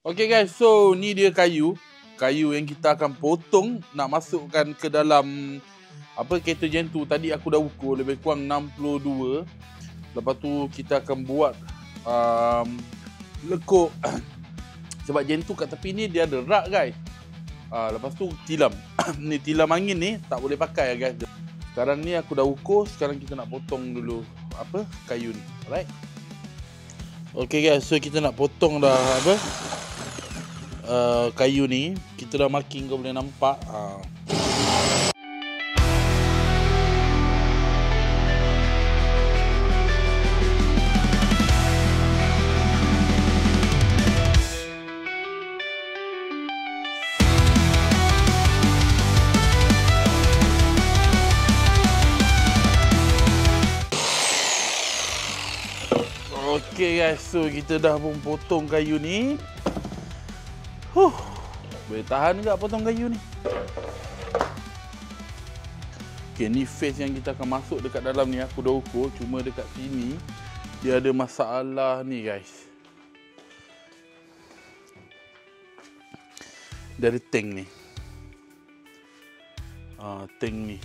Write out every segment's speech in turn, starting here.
Okay guys, so ni dia kayu yang kita akan potong nak masukkan ke dalam kereta Gentoo. Tadi aku dah ukur lebih kurang 62. Lepas tu kita akan buat lekuk sebab Gentoo kat tepi ni dia ada rak guys. Lepas tu tilam. Ni tilam angin ni tak boleh pakai guys. Sekarang ni aku dah ukur, sekarang kita nak potong dulu kayu ni. Alright. Okay guys, so kita nak potong dah kayu ni. Kita dah marking, kau boleh nampak. Okay guys, so kita dah pun potong kayu ni. Boleh tahan ke potong kayu ni? Okay, ni face yang kita akan masuk dekat dalam ni. Aku dah ukur, cuma dekat sini dia ada masalah ni guys. Dari tank ni. Tank ni.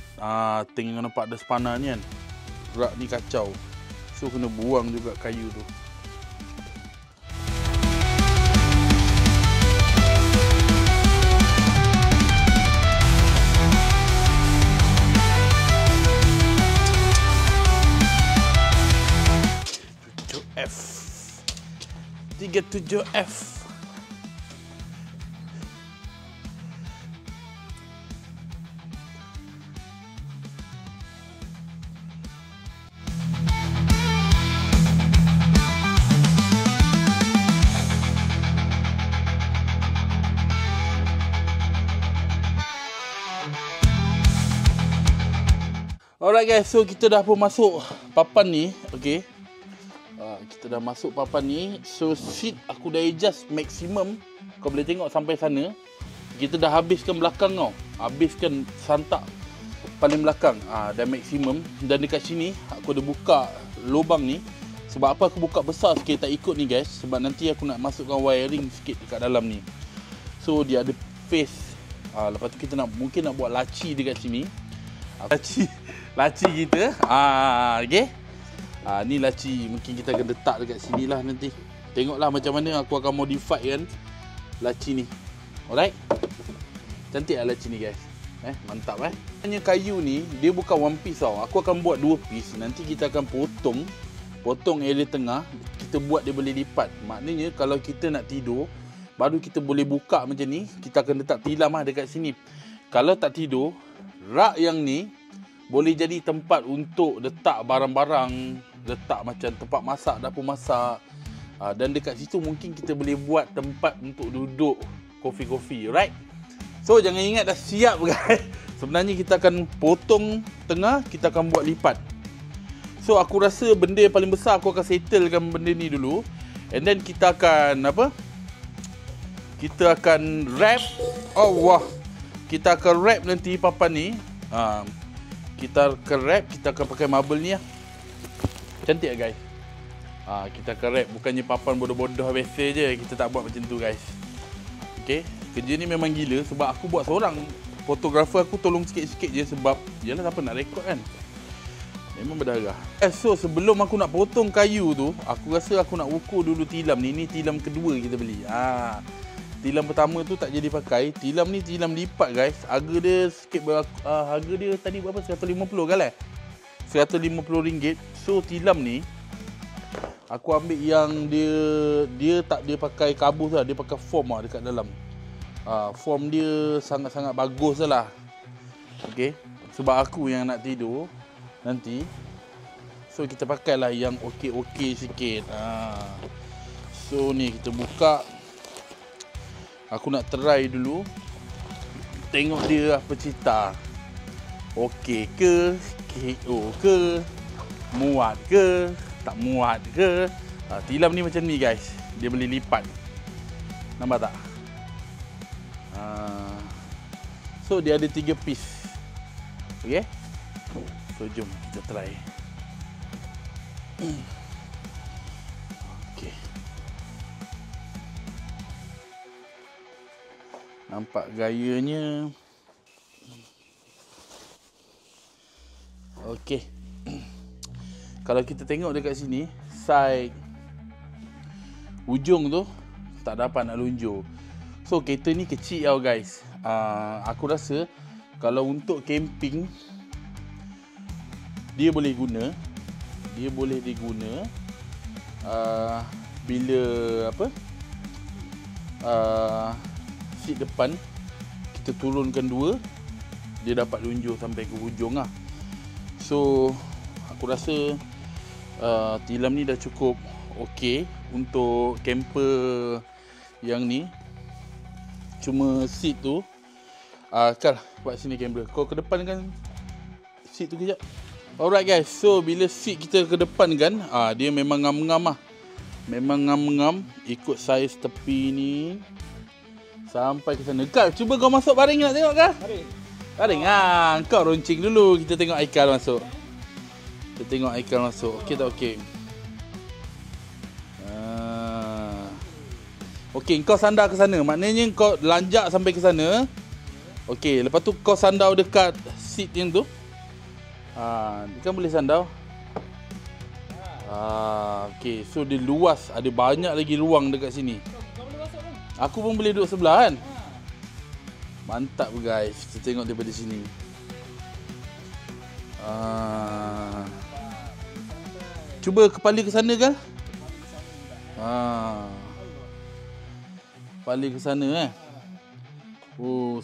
Tank yang nampak ada spana ni kan. Rak ni kacau. So kena buang juga kayu tu. F 37F. Alright guys, so kita dah pun masuk papan ni. Okay, kita dah masuk papan ni. So seat aku dah adjust maksimum. Kau boleh tengok sampai sana. Kita dah habiskan belakang tau. Habiskan santak paling belakang. Dah maksimum. Dan dekat sini aku ada buka lubang ni. Sebab apa aku buka besar sikit, tak ikut ni guys. Sebab nanti aku nak masukkan wiring sikit dekat dalam ni. So dia ada face. Lepas tu kita mungkin nak buat laci dekat sini. Laci kita. Okay. Ni laci. Mungkin kita akan letak dekat sini lah nanti. Tengoklah macam mana aku akan modify kan laci ni. Alright. Cantik lah laci ni guys. Mantap Hanya kayu ni dia bukan one piece tau. Aku akan buat dua piece. Nanti kita akan potong area tengah. Kita buat dia boleh lipat. Maknanya kalau kita nak tidur, baru kita boleh buka macam ni. Kita akan letak tilam dekat sini. Kalau tak tidur, rak yang ni boleh jadi tempat untuk letak barang-barang, letak macam tempat masak, dapur masak. Dan dekat situ mungkin kita boleh buat tempat untuk duduk kopi-kopi, right? So jangan ingat dah siap guys. Sebenarnya kita akan potong tengah, kita akan buat lipat. So aku rasa benda yang paling besar aku akan settlekan benda ni dulu. And then kita akan kita akan wrap. Kita akan wrap nanti papan ni. Kita akan wrap, kita akan pakai marble ni lah. Cantik guys. Kita akan wrap, bukannya papan bodoh-bodoh biasa je. Kita tak buat macam tu guys. Okay, kerja ni memang gila sebab aku buat seorang. Fotografer aku tolong sikit-sikit je sebab yalah siapa nak rekod kan. Memang berdarah. So sebelum aku nak potong kayu tu, aku rasa aku nak ukur dulu tilam ni. Ni tilam kedua kita beli. Tilam pertama tu tak jadi pakai. Tilam ni tilam lipat guys. Harga dia sikit harga dia tadi berapa? 150 kan lah? RM150. So tilam ni aku ambil yang dia tak dia pakai kabus lah. Dia pakai foam lah dekat dalam. Foam dia sangat-sangat bagus lah. Okay. Sebab aku yang nak tidur nanti. So kita pakailah yang okey-okey sikit. So ni kita buka. Aku nak try dulu. Tengok dia apa cerita. Okey ke? KO ke? Muat ke? Tak muat ke? Tilam ni macam ni guys. Dia boleh lipat. Nampak tak? So dia ada 3 piece. Okay? So jom kita try. Okay. Nampak gayanya. Okey. Kalau kita tengok dekat sini, side ujung tu tak dapat nak lunjur. So kereta ni kecil tau guys. Aku rasa kalau untuk camping dia boleh guna. Dia boleh diguna bila apa? Seat depan kita turunkan dua, dia dapat lunjur sampai ke hujung lah. So aku rasa tilam ni dah cukup okey untuk camper yang ni. Cuma seat tu Kal, buat sini kamera. Kau ke depan kan seat tu kejap. Alright guys, so bila seat kita ke depan kan, dia memang ngam-ngam lah. Memang ngam-ngam ikut saiz tepi ni sampai ke sana. Kal, cuba kau masuk baring nak tengok Kal? Baring. Kau runcing dulu. Kita tengok Aikal masuk. Kita tengok Aikal masuk. Okey tak okey? Okey, kau sandar ke sana. Maknanya kau lanjak sampai ke sana. Okey, lepas tu kau sandar dekat seat yang tu. Kan boleh sandar. Okey, so dia luas. Ada banyak lagi ruang dekat sini. Kau boleh masuk kan? Aku pun boleh duduk sebelah kan? Mantap guys. Kita tengok daripada sini. Cuba kepala ke sana kan? Kepala ke sana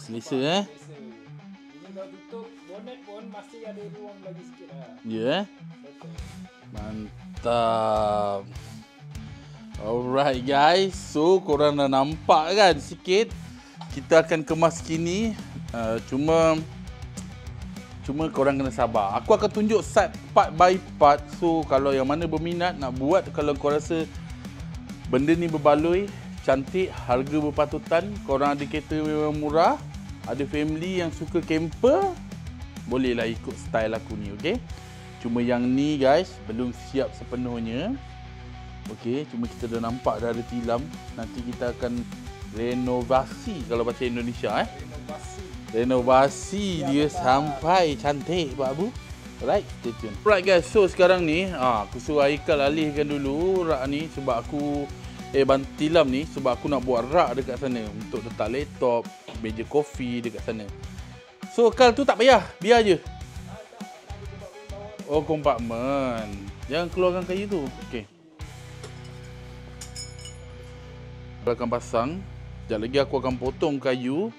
selesa Ini dah tutup bonet pun masih ada ruang lagi sikit lah. Ya. Mantap. Alright guys. So korang dah nampak kan sikit. Kita akan kemas kini. Cuma korang kena sabar. Aku akan tunjuk side part by part. So kalau yang mana berminat nak buat, kalau kau rasa benda ni berbaloi, cantik, harga berpatutan, korang ada kereta memang murah, ada family yang suka camper, bolehlah ikut style aku ni, okey? Cuma yang ni guys belum siap sepenuhnya. Okey, cuma kita dah nampak dah ada tilam. Nanti kita akan renovasi kalau bahasa Indonesia Renovasi dia sampai cantik Pak Abu. Alright, stay tune. Alright guys, so sekarang ni aku suruh Aikal alihkan dulu rak ni sebab aku tilam ni sebab aku nak buat rak dekat sana untuk letak laptop, meja kopi dekat sana. So Kal tu tak payah, biar je. Oh, kompartmen. Jangan keluarkan kayu tu. Okey. Aku akan pasang. Sekejap lagi aku akan potong kayu.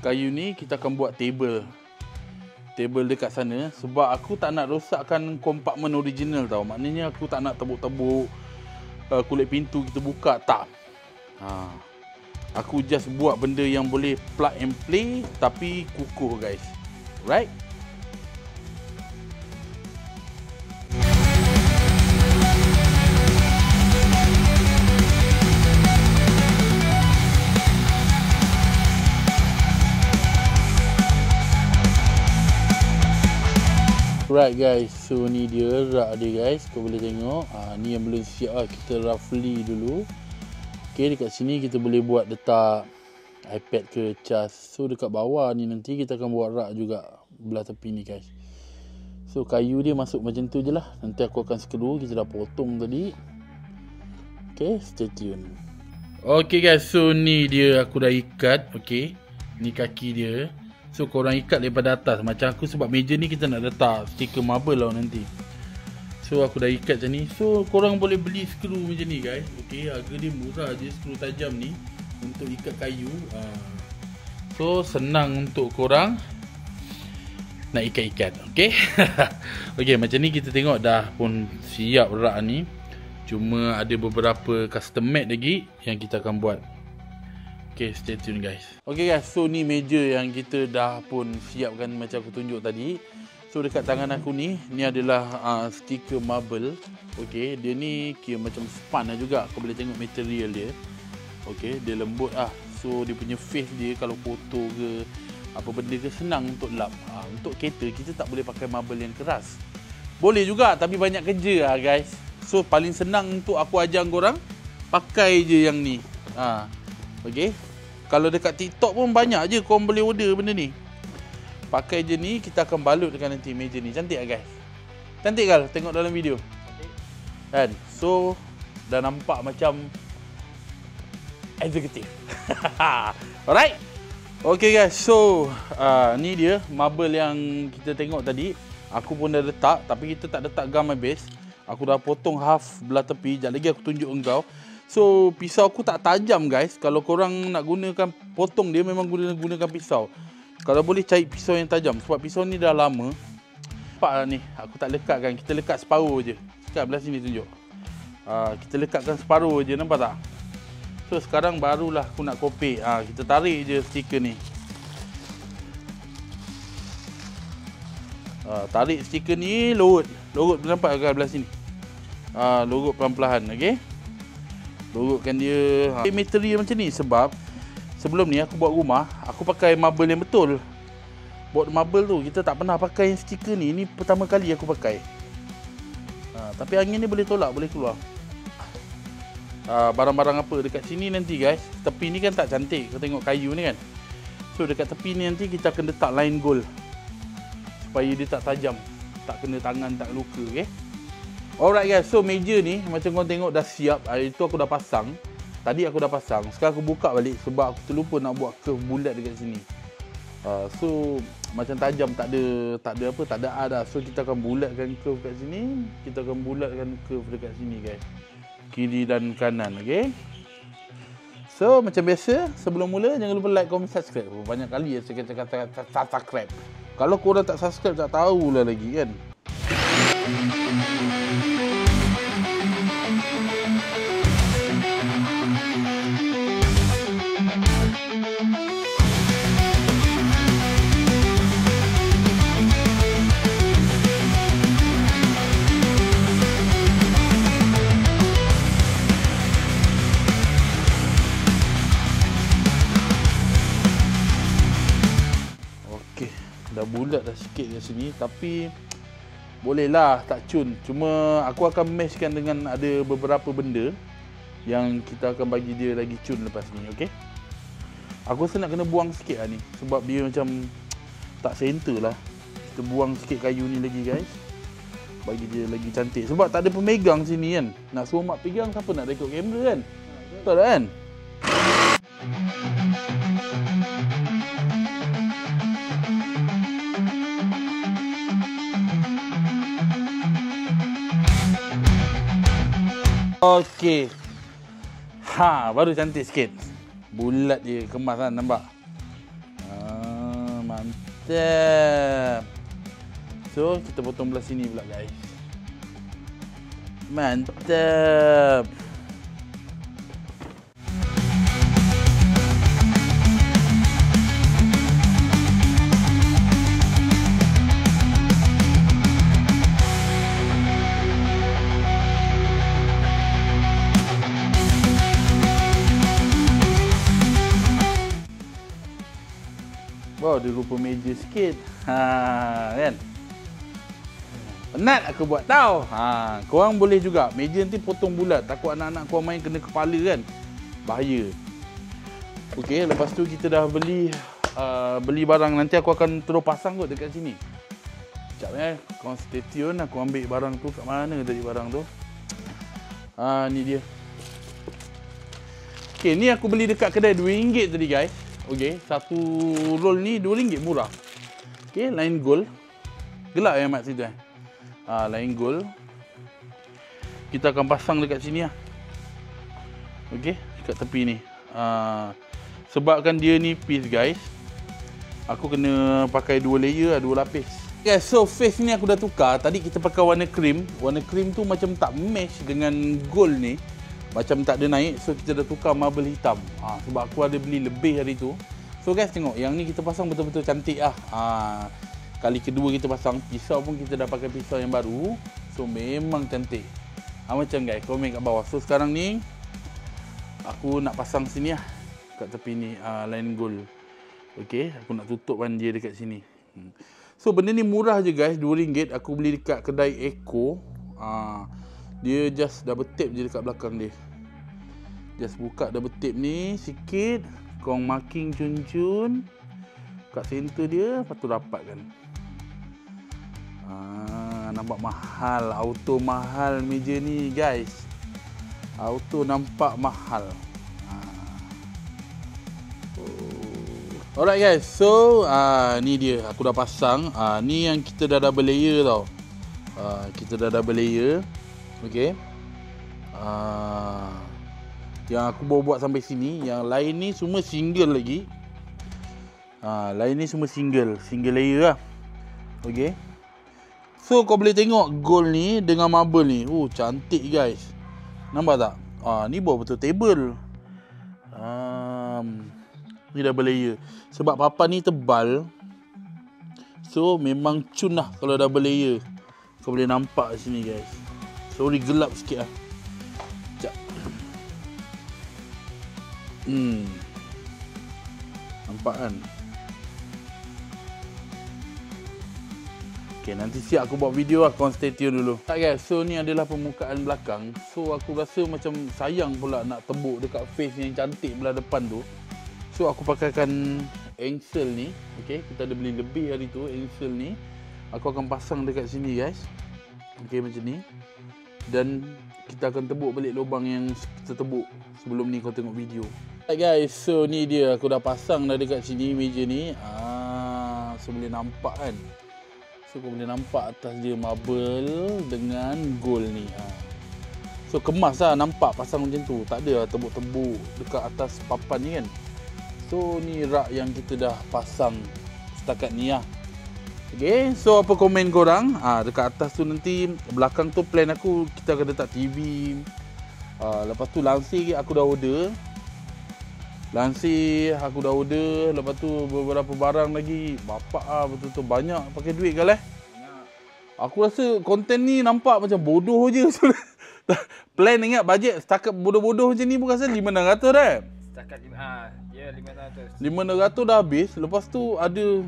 Kayu ni kita akan buat table dekat sana sebab aku tak nak rosakkan kompartmen original tau. Maknanya aku tak nak tebuk-tebuk kulit pintu kita buka, tak. Aku just buat benda yang boleh plug and play tapi kukuh guys. Right? Right guys, so ni dia rak dia guys. Kau boleh tengok. Ni yang belum siap lah. Kita roughly dulu. Okay, dekat sini kita boleh buat letak iPad ke cas. So dekat bawah ni nanti kita akan buat rak juga belah tepi ni guys. So kayu dia masuk macam tu je lah. Nanti aku akan skru. Kita dah potong tadi. Okay, stay tune. Okay guys, so ni dia aku dah ikat. Okay, ni kaki dia. So korang ikat daripada atas. Macam aku sebab meja ni kita nak letak stiker marble lah nanti. So aku dah ikat macam ni. So korang boleh beli skru macam ni guys. Okay, harga dia murah je skru tajam ni untuk ikat kayu. So senang untuk korang nak ikat-ikat. Okay. Okay, macam ni kita tengok dah pun siap rak ni. Cuma ada beberapa custom made lagi yang kita akan buat. Okay, stay tune guys. Okay guys, so ni meja yang kita dah pun siapkan macam aku tunjuk tadi. So dekat tangan aku ni adalah stiker marble. Okay, dia ni kira macam span lah juga. Kau boleh tengok material dia. Okay, dia lembut lah. So dia punya face dia kalau foto ke apa benda ke senang untuk lap. Untuk kereta kita tak boleh pakai marble yang keras. Boleh juga tapi banyak kerja lah guys. So paling senang untuk aku ajar korang, pakai je yang ni. Okay, Kalau dekat TikTok pun banyak je korang boleh order benda ni. Pakai je ni, kita akan balut dengan nanti meja ni. Cantik tak guys? Cantik kan? Tengok dalam video. Kan? So, dah nampak macam eksekutif. Alright? Okay guys, so ni dia marble yang kita tengok tadi. Aku pun dah letak, tapi kita tak letak gum habis. Aku dah potong half belah tepi. Sekejap lagi aku tunjuk engkau. So, pisau aku tak tajam guys. Kalau korang nak gunakan potong dia, memang gunakan pisau. Kalau boleh cari pisau yang tajam. Sebab pisau ni dah lama. Nampak lah ni, aku tak lekatkan. Kita lekat separuh je. Sekat belah sini tunjuk. Kita lekatkan separuh je, nampak tak? So, sekarang barulah aku nak kopek. Kita tarik je stiker ni. Tarik stiker ni, lorot. Lorot, nampak ke belah sini? Lorot pelan-pelan, okey? Lorotkan dia. Material macam ni sebab sebelum ni aku buat rumah, aku pakai marble yang betul. Buat marble tu, kita tak pernah pakai stiker ni. Ini pertama kali aku pakai. Tapi angin ni boleh tolak, boleh keluar. Barang-barang apa dekat sini nanti guys. Tepi ni kan tak cantik. Kau tengok kayu ni kan. So dekat tepi ni nanti kita akan letak line gold. Supaya dia tak tajam. Tak kena tangan, tak luka, okey? Alright guys, so meja ni macam korang tengok dah siap. Itu aku dah pasang. Tadi aku dah pasang. Sekarang aku buka balik sebab aku terlupa nak buat curve bulat dekat sini. So macam tajam tak ada dah. So kita akan bulatkan curve kat sini. Kita akan bulatkan curve dekat sini guys. Kiri dan kanan, okey? So macam biasa, sebelum mula jangan lupa like, comment, subscribe. Banyak kali ya saya kata subscribe. Kalau korang tak subscribe tak tahulah lagi kan. Dah bulat dah sikit kat sini, tapi bolehlah tak cun. Cuma aku akan meshkan dengan ada beberapa benda yang kita akan bagi dia lagi cun lepas ni, okey? Aku rasa nak kena buang sikit lah ni sebab dia macam tak center lah. Kita buang sikit kayu ni lagi guys, bagi dia lagi cantik. Sebab tak ada pemegang sini kan. Nak suruh mak pegang, siapa nak rekod kamera kan? Betul tak kan? Okey. Baru cantik sikit. Bulat je, kemas kan, nampak? Mantap. So, kita potong belah sini pula guys. Mantap. Wow, dia rupa meja sikit. Kan? Penat aku buat tau. Korang boleh juga. Meja nanti potong bulat. Takut anak-anak korang main kena kepala kan. Bahaya. Okey, lepas tu kita dah beli barang. Nanti aku akan terus pasang kot dekat sini. Sekejap korang stay tune. Aku ambil barang tu. Kat mana tadi barang tu? Ni dia. Okey, ni aku beli dekat kedai RM2 tadi guys. Okey, satu roll ni RM2 murah. Okey, line gold. Gelap mat situ line gold. Kita akan pasang dekat sini lah. Okey, dekat tepi ni. Sebabkan dia nipis guys, aku kena pakai 2 layer, 2 lapis. Okay, so face ni aku dah tukar. Tadi kita pakai warna cream. Warna cream tu macam tak match dengan gold ni. Macam tak ada naik. So kita dah tukar marble hitam. Sebab aku ada beli lebih hari tu. So guys tengok, yang ni kita pasang betul-betul cantik lah. Kali kedua kita pasang. Pisau pun kita dah pakai pisau yang baru. So memang cantik. Macam guys, komen kat bawah. So sekarang ni aku nak pasang sini lah. Kat tepi ni line gold. Okay, aku nak tutupkan dia dekat sini. So benda ni murah je guys, RM2. Aku beli dekat kedai Eco. Dia just double tape je dekat belakang dia. Just buka double tape ni sikit. Kong marking cun-cun kat center dia, lepas tu rapatkan. Nampak mahal, auto mahal meja ni guys. Auto nampak mahal. Alright guys, so ni dia aku dah pasang. Ni yang kita dah double layer tau. Kita dah double layer. Okay. Yang aku baru buat sampai sini. Yang lain ni semua single lagi. Lain ni semua single layer lah. Okay. So kau boleh tengok gold ni dengan marble ni. Cantik guys. Nampak tak? Ni baru betul table. Ni double layer. Sebab papan ni tebal, so memang cun lah kalau double layer. Kau boleh nampak sini guys. Sorry gelap sikit lah. Sekejap. Nampak kan? Okay, nanti siap aku buat video lah. Korang stay tune dulu. Tak guys, so ni adalah permukaan belakang. So aku rasa macam sayang pula nak tebuk dekat face yang cantik belah depan tu. So aku pakaikan engsel ni. Okay, kita ada beli lebih hari tu engsel ni. Aku akan pasang dekat sini guys. Okay, macam ni. Dan kita akan tebuk balik lubang yang kita tebuk sebelum ni kau tengok video. Alright guys, so ni dia. Aku dah pasang dah dekat sini meja ni. So boleh nampak kan. So kau boleh nampak atas dia marble dengan gold ni. So kemas lah, nampak pasang macam tu. Tak ada tebuk-tebuk dekat atas papan ni kan. So ni rak yang kita dah pasang setakat ni lah. Okay, so apa komen korang? Dekat atas tu nanti, belakang tu plan aku kita akan letak TV. Lepas tu lansir aku dah order. Lepas tu beberapa barang lagi. Bapak betul-betul banyak pakai duit ke lah. Aku rasa konten ni nampak macam bodoh je. Plan ingat bajet setakat bodoh-bodoh macam ni pun rasa 500 dah. Setakat 500. 500 dah habis. Lepas tu ada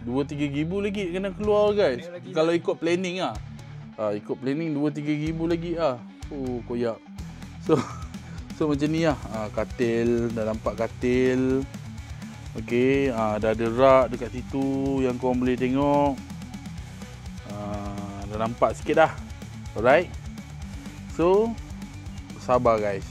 2-3 ribu lagi kena keluar guys. Kalau ikut planning lah. Ikut planning 2-3 ribu lagi lah. Koyak. So macam ni lah. Katil. Dah nampak katil. Okay. Dah ada rak dekat situ yang korang boleh tengok. Dah nampak sikit dah. Alright. So sabar guys.